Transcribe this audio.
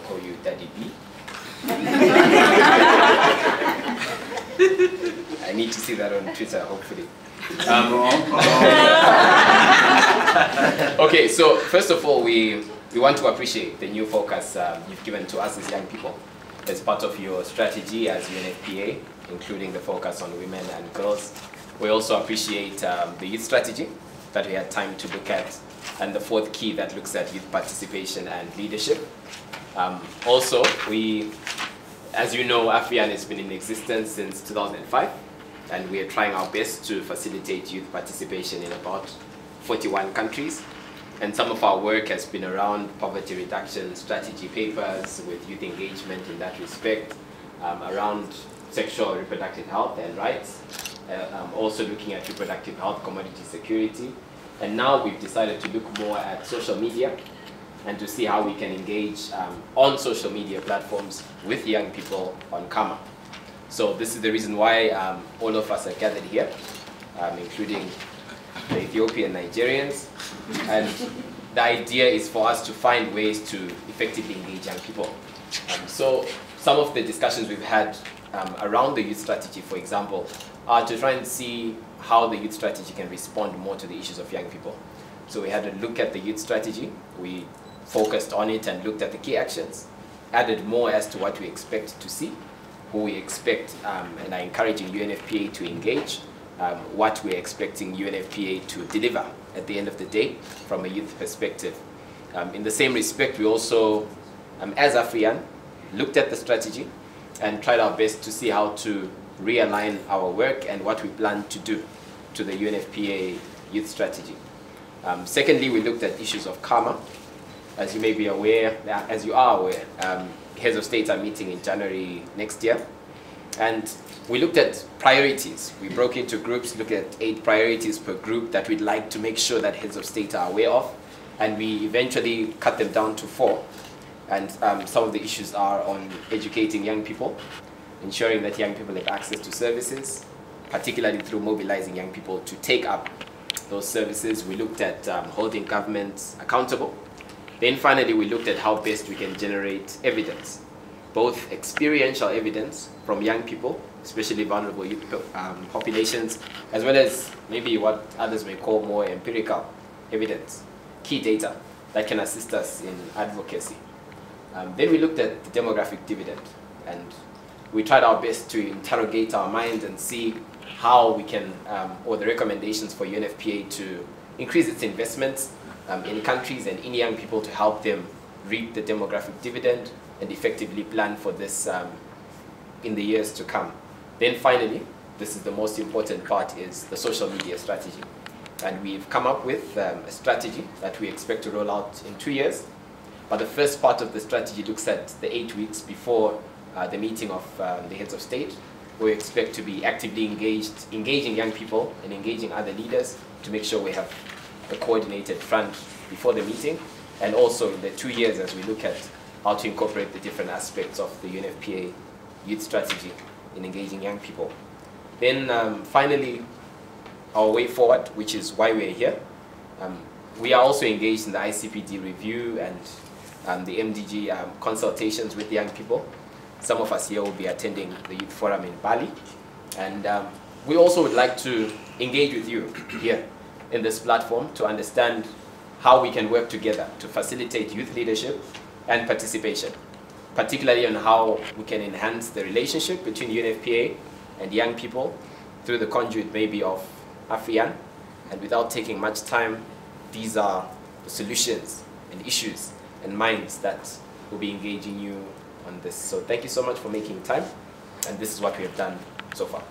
call you Daddy B. I need to see that on Twitter, hopefully. Okay, so first of all, we want to appreciate the new focus you've given to us as young people as part of your strategy as UNFPA, including the focus on women and girls. We also appreciate the youth strategy that we had time to look at, and the fourth key that looks at youth participation and leadership. Also, as you know, AFRIAN has been in existence since 2005, and we are trying our best to facilitate youth participation in about 41 countries. And some of our work has been around poverty reduction strategy papers with youth engagement in that respect, around sexual and reproductive health and rights, also looking at reproductive health, commodity security. And now we've decided to look more at social media and to see how we can engage on social media platforms with young people on Kama. So this is the reason why all of us are gathered here, including the Ethiopian Nigerians. And the idea is for us to find ways to effectively engage young people. So some of the discussions we've had around the youth strategy, for example, are to try and see how the youth strategy can respond more to the issues of young people. So we had a look at the youth strategy. We focused on it and looked at the key actions, added more as to what we expect to see, who we expect and are encouraging UNFPA to engage, what we're expecting UNFPA to deliver at the end of the day from a youth perspective. In the same respect, we also, as AFRIAN, looked at the strategy and tried our best to see how to realign our work and what we plan to do to the UNFPA youth strategy. Secondly, we looked at issues of karma. As you may be aware, as you are aware, heads of state are meeting in January next year. And we looked at priorities. We broke into groups, looked at 8 priorities per group that we'd like to make sure that heads of state are aware of. And we eventually cut them down to 4. And some of the issues are on educating young people, ensuring that young people have access to services, particularly through mobilizing young people to take up those services. We looked at holding governments accountable. Then finally, we looked at how best we can generate evidence, both experiential evidence from young people, especially vulnerable youth populations, as well as maybe what others may call more empirical evidence, key data that can assist us in advocacy. Then we looked at the demographic dividend, and we tried our best to interrogate our minds and see how we can, or the recommendations for UNFPA to increase its investments in countries and in young people to help them reap the demographic dividend and effectively plan for this in the years to come. Then finally, this is the most important part, is the social media strategy. And we've come up with a strategy that we expect to roll out in 2 years. But the first part of the strategy looks at the 8 weeks before the meeting of the heads of state. We expect to be actively engaging young people and engaging other leaders to make sure we have a coordinated front before the meeting, and also in the 2 years as we look at how to incorporate the different aspects of the UNFPA youth strategy in engaging young people. Then finally, our way forward, which is why we're here. We are also engaged in the ICPD review and the MDG consultations with young people. Some of us here will be attending the Youth Forum in Bali. And we also would like to engage with you here in this platform to understand how we can work together to facilitate youth leadership and participation, particularly on how we can enhance the relationship between UNFPA and young people through the conduit maybe of AFRIAN. And without taking much time, these are the solutions and issues and minds that will be engaging you on this. So thank you so much for making time, and this is what we have done so far.